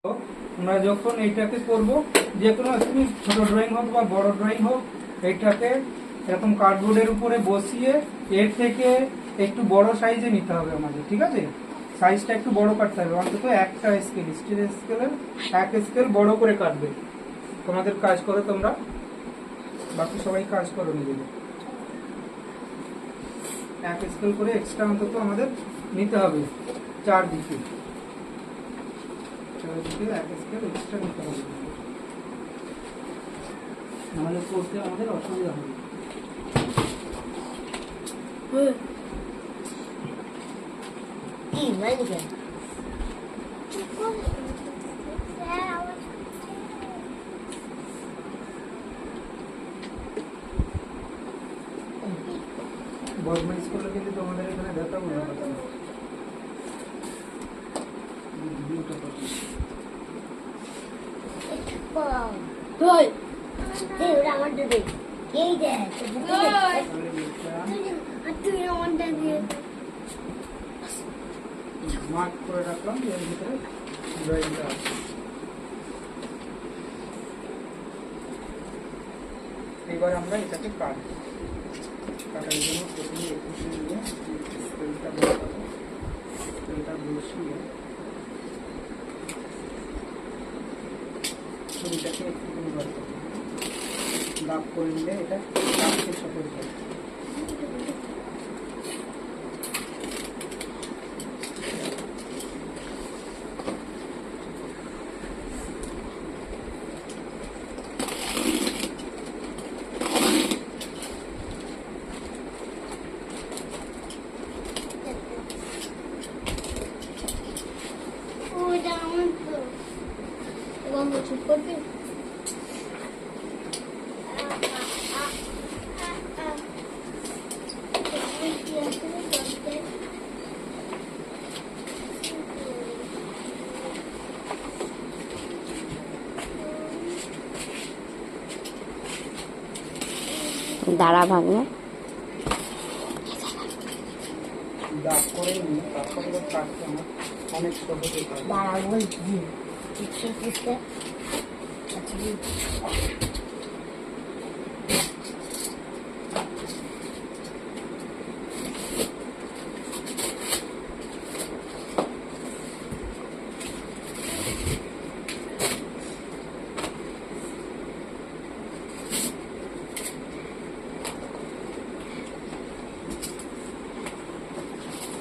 আমরা যখন এইটাকে করব, যে কোনো তুমি ছোট ড্রয়িং হোক বা বড় ড্রয়িং হোক, এইটাকে এরকম কার্ডবোর্ডের উপরে বসিয়ে এর থেকে একটু বড় সাইজে নিতে হবে আমাদের, ঠিক আছে? সাইজটা একটু বড় কাটতে হবে, অন্তত একটা স্কেল, স্টিল স্কেলের এক স্কেল বড় করে কাটবে। তোমাদের কাজ করো, তোমরা বাকি সবাই কাজ করো নিজেদের। এক স্কেল করে এক্সট্রা অন্তত আমাদের নিতে হবে চারদিকে, এক স্কেল এক্সট্রা নিতে হবে, নাহলে করতে আমাদের অসুবিধা হবে। বদমাইশ করলে কিন্তু তোমাদের এখানে দেখাবো না। মার্ক করে রাখলাম এর ভিতরে ড্রয়িংটা আছে। এবার আমরা এটাকে কাটার জন্য প্রথমে 21 নিয়ে স্কেলটা বসাবো। স্কেলটা বসিয়ে ছবিটাকে একটু বার করবো, দাগ করে নিলে এটা দাগকে সফল করে। দাঁড়া ভাগ্নে, দাগ করে নিয়ে তারপরে কাটতে আমার অনেক সহজে দাঁড়া বলছি।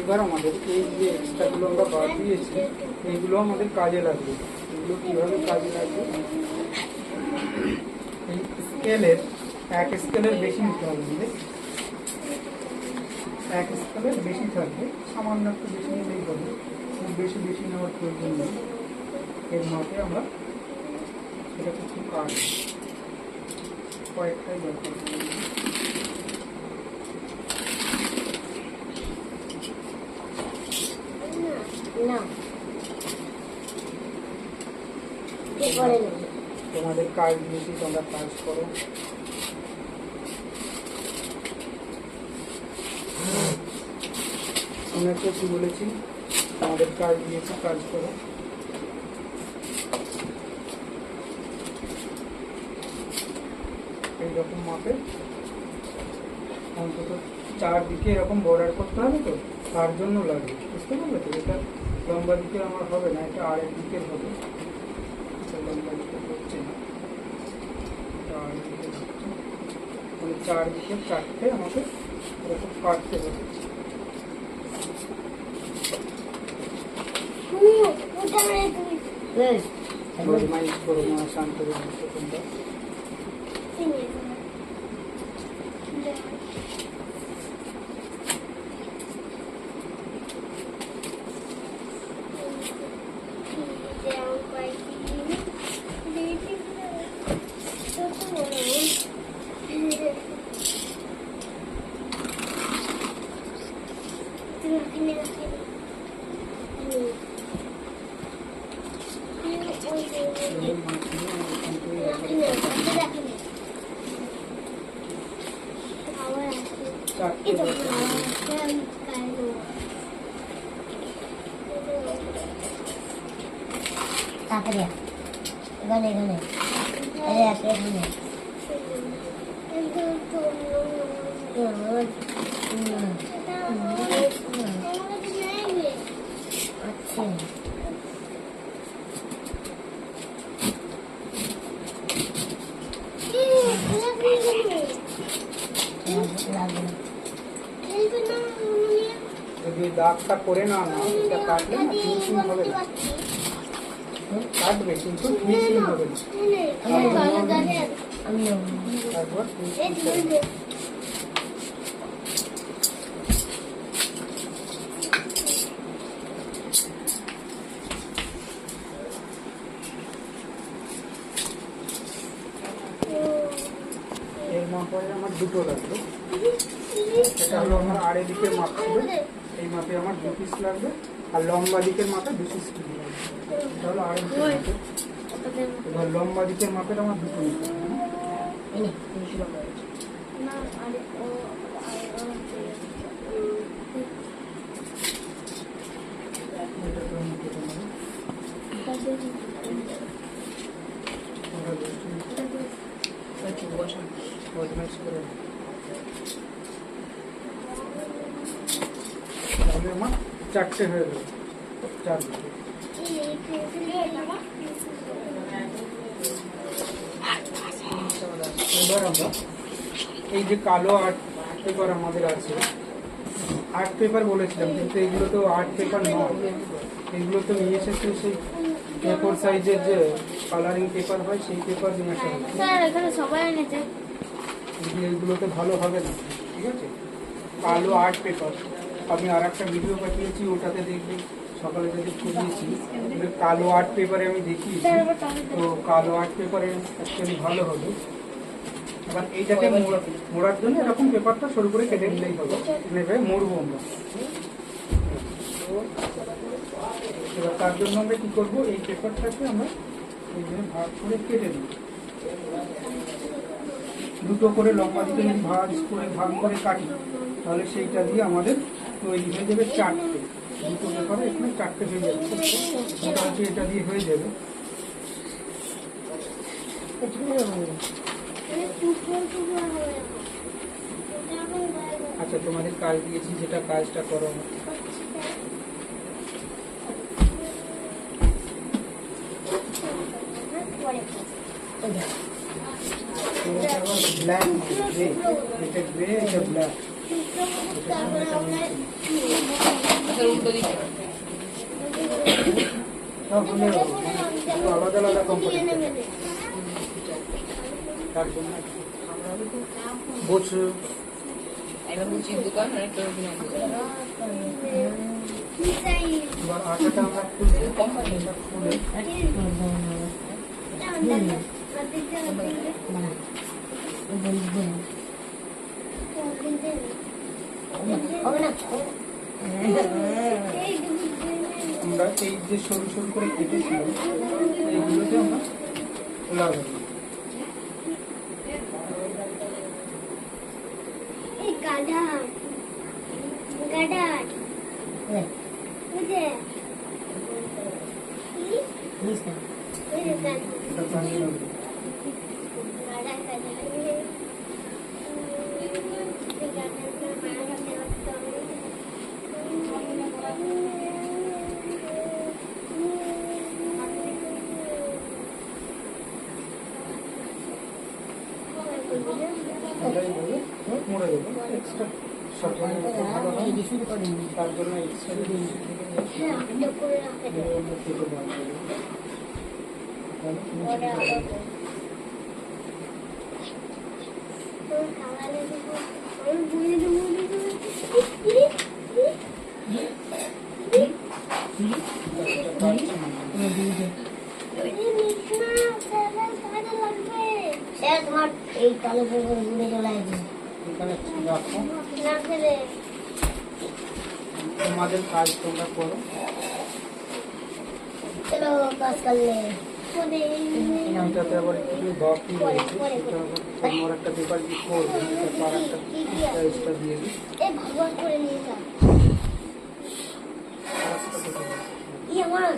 এবার আমাদের এই যে এক্সট্রাগুলো আমরা বাদ দিয়েছি, এইগুলো আমাদের কাজে লাগবে। এগুলো কীভাবে কাজে লাগবে, এই স্কেলের এক স্কেলের বেশি নিতে হবে আমাদের, এক স্কেলের বেশি থাকবে, সামান্য একটু বেশি নিলেই হবে, খুব বেশি নেওয়ার প্রয়োজন নেই। এর মাপে আমরা এটা কিছু কাজ কয়েকটাই দরকার। তোমাদের কাজ দিয়েছি, তোমরা কাজ করো। অনেকে কি বলেছি, তোমাদের কাজ দিয়েছি, কাজ করো। এইরকম মাপে অন্তত চারদিকে এরকম বর্ডার করতে হবে, তো তার জন্য লাগবে, বুঝতে পারলে তো? এটা লম্বা দিকে আমার হবে না, এটা আরেক দিকের হবে। লম্বা দিকে হচ্ছে না, মানে চারদিকে চারটে আমাকে এরকম কাটতে হবে। বদমাইশ করো না, শান্ত করে তোমরা। তাড়াতাড়ি এখানে এখানে এই আছে এখানে আচ্ছা যদি দাগটা করে না নাও এটা কাটলে না ফিনিশিং হবে না, কাটবে কিন্তু ফিনিশিং হবে না। তারপর এর মাপে আমার দুটো লাগবে, এটা হলো আমার আড়াই দিকের মাপ ছিল, এই মাপে আমার 2 পিস লাগবে, আর লম্বা দিকের মাপে 2 পিস লাগবে। এটা হলো আড়াই দিকের মাপে, এবার লম্বা দিকের মাপের আমার দুটো নিতে হবে। এটা তো আমি কেটে নেবো। বদমাইশ করে না। তাহলে আমার 4টে হয়ে গেল, 4 দিকে। এবার আমরা এই যে কালো আর্ট পেপার আমাদের আছে, আর্ট পেপার বলেছিলাম কিন্তু এগুলো তো আর্ট পেপার নয়, এগুলো তো নিয়ে এসেছে সেই পেপার সাইজের যে কালারিং পেপার হয় সেই পেপার নিয়ে আসা হয়েছে। স্যার এখানে সবাই এনেছে এগুলোতে ভালো হবে না, ঠিক আছে? কালো আর্ট পেপার আমি আর একটা ভিডিও পাঠিয়েছি, ওটাতে দেখবি সকালে যদি খুঁজিয়েছি কালো আর্ট পেপারে আমি দেখিয়েছি, তো কালো আর্ট পেপারে অ্যাকচুয়ালি ভালো হবে। এবার এইটাকে মোড়ার জন্য এরকম পেপারটা সরু করে কেটে নিলেই হবে, নেবে মোড়বো আমরা। এবার তার জন্য আমরা কি করবো, এই পেপারটাকে আমরা এইভাবে ভাগ করে কেটে নেব, দুটো করে লম্বা দিকে যদি ভাগ করে কাটি তাহলে সেইটা দিয়ে আমাদের তৈরি হয়ে যাবে 4টে, দুটো পেপারে এখানে 4টে হয়ে যাবে, মোটামুটি এটা দিয়ে হয়ে যাবে। আচ্ছা তোমাদের কাজ দিয়েছি, যেটা কাজটা করো। ব্ল্যাক গ্রে, এটা গ্রে, এটা ব্ল্যাক, আলাদা আলাদা কোম্পানি। তার জন্য বছর এবার আটাটা আমরা খুলবো, খুলে আমরা এই যে সরু সরু করে কেটেছিলাম এইগুলোতে আমরা লাগাবো। মোড়ে দেবো এক্সট্রা শর্ট ভালো হয়, তার জন্য এক্সট্রা তোমার এই কালো পেপার ঘুরে চলে আসবে এখানে রাখো, তোমাদের কাজ তোমরা করো। চলো কাজ করলে এটাতে আবার একটু বাকি রয়েছে, সেটা তোমার একটা পেপার কি করবে, তারপর একটা এক্সট্রা দিয়ে দিই। এই ভগবান করে নিয়ে যা ই আমার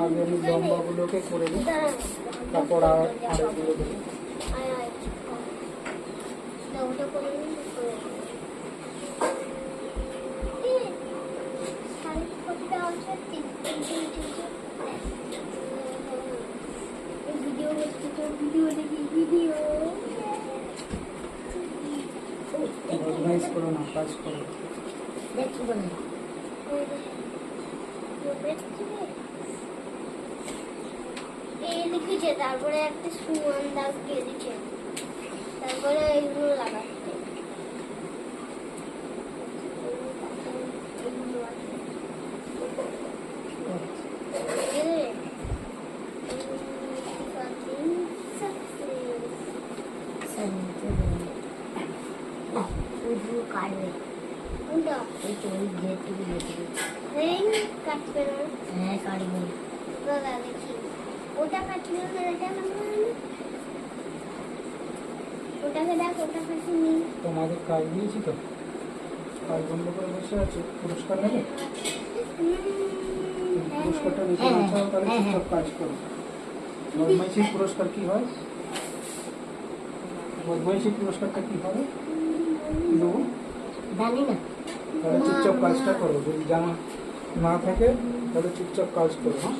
আগে আমি লম্বাগুলোকে করে দিই, তারপর আরেকগুলো দেবো। ওটা করে নিই, করে নিই। শাড়ির ফটোটা হচ্ছে ভিডিও হচ্ছে, তো ভিডিও দেখি, ভিডিও অর্গানাইজ করো না, কাজ করো। দেখি বলে এই লিখেছে, তারপরে একটা সুমন দাস দিয়ে দিচ্ছে, তারপরে এইগুলো লাগাচ্ছে। এগুলো আছে। কাটবে কোনটা? এই তো ওই গেটটুকু গেটটুকু কাটবে না? হ্যাঁ কাটবে। দাদা দেখি ওটা কাটবে না, এটা ওটাকে দেখ, ওটা কাটিনি। তোমাদের কাজ দিয়েছি তো, কাজ বন্ধ করে বসে আছো, পুরস্কার নেবে? পুরস্কারটা নিতে না চাও তাহলে চুপচাপ কাজ করো। বদমাইশির পুরস্কার কি হয়? বদমাইশির পুরস্কারটা কি হবে? দেবো? জানি না। তাহলে চুপচাপ কাজটা করো, যদি জানা না থাকে তাহলে চুপচাপ কাজ করো। হ্যাঁ,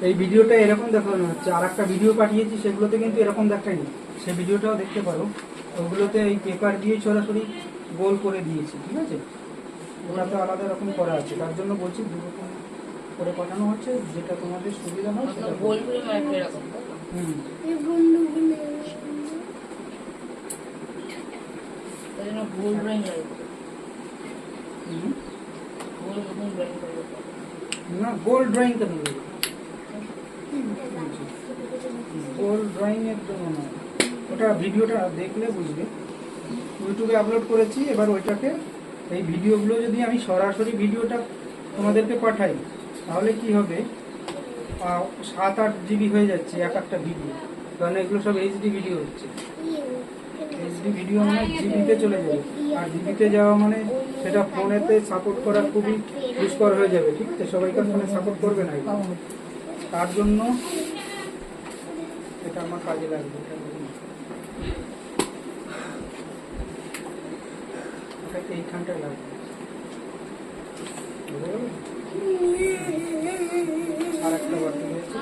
এই ভিডিওটা এরকম দেখানো হচ্ছে, আর একটা ভিডিও পাঠিয়েছি সেগুলোতে কিন্তু এরকম দেখায়নি, সেই ভিডিওটাও দেখতে পারো। ওগুলোতে এই পেপার দিয়ে সরাসরি গোল করে দিয়েছি, ঠিক আছে? ওটাতে আলাদা রকম করা আছে, তার জন্য বলছি দুরকম করে পাঠানো হচ্ছে, যেটা তোমাদের সুবিধা হয় সেটা গোল করে মারবে এরকম। হুম। ওই জন্য গোল ড্রয়িং লাগবে, হুম। গোল রকম ড্রয়িং করবে। না, গোল ড্রয়িং কেন নেবে? গোল ড্রয়িং এর জন্য নয়, ওটা ভিডিওটা দেখলে বুঝবে। ইউটিউবে আপলোড করেছি, এবার ওইটাকে এই ভিডিওগুলো যদি আমি সরাসরি ভিডিওটা তোমাদেরকে পাঠাই তাহলে কি হবে, 7-8 জিবি হয়ে যাচ্ছে এক একটা ভিডিও, কারণ এগুলো সব এইচডি ভিডিও হচ্ছে। এইচডি ভিডিও মানে জিবিতে চলে যাবে, আর জিবিতে যাওয়া মানে সেটা ফোনেতে সাপোর্ট করা খুবই দুষ্কর হয়ে যাবে, ঠিক আছে? সবাইকার ফোনে সাপোর্ট করবে না এগুলো। তার জন্য এটা আমার কাজে লাগবে। এটা এইখানটায় লাগবে, বুঝতে পারলে? আর একটা বাকি রয়েছে,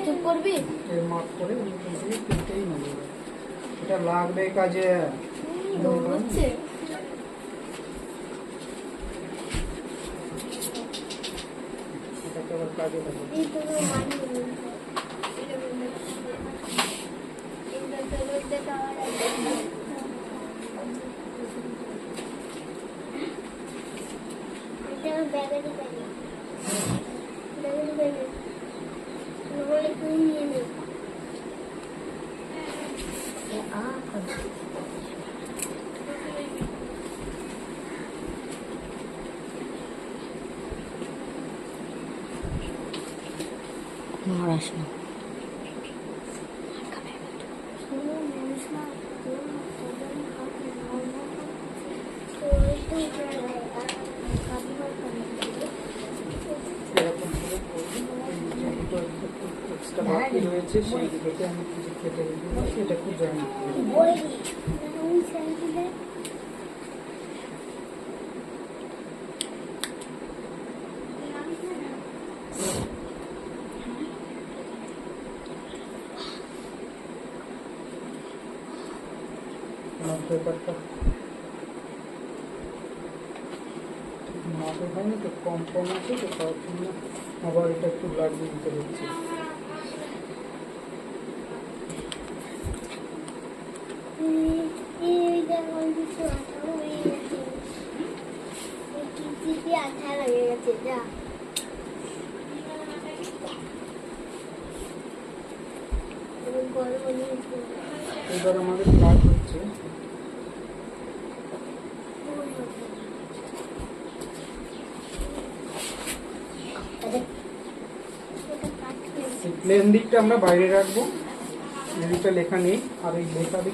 চুপ করবি? এর মাপ করে তিনটেই নেবে, এটা লাগবে কাজে। হচ্ছে এটাকে আবার কাজে লাগবে। এই তো মানি এটা ব্যাগে ঢুকাই না, ব্যাগে ঢুকাই না, বলে তুই নিয়ে নে। মহারাষ্ট্র এরকম করে করবি, এই যেগুলো এক্সট্রা বাকি রয়েছে সেই দুটোকে আমি কিছু কেটে দিচ্ছি, এটা একটু জয়েন করে দিই। আমার পেপারটা মাপে হয়নি তো, কম কম আছে তো, তার জন্য আবার এটা একটু লাগিয়ে দিতে হচ্ছে। আঠা লাগে গেছে যা। এবার আমাদের কাজ হচ্ছে এটা প্লেন দিকটা আমরা বাইরে রাখবো, এদিকটা লেখা নেই, আর এই লেখা দিক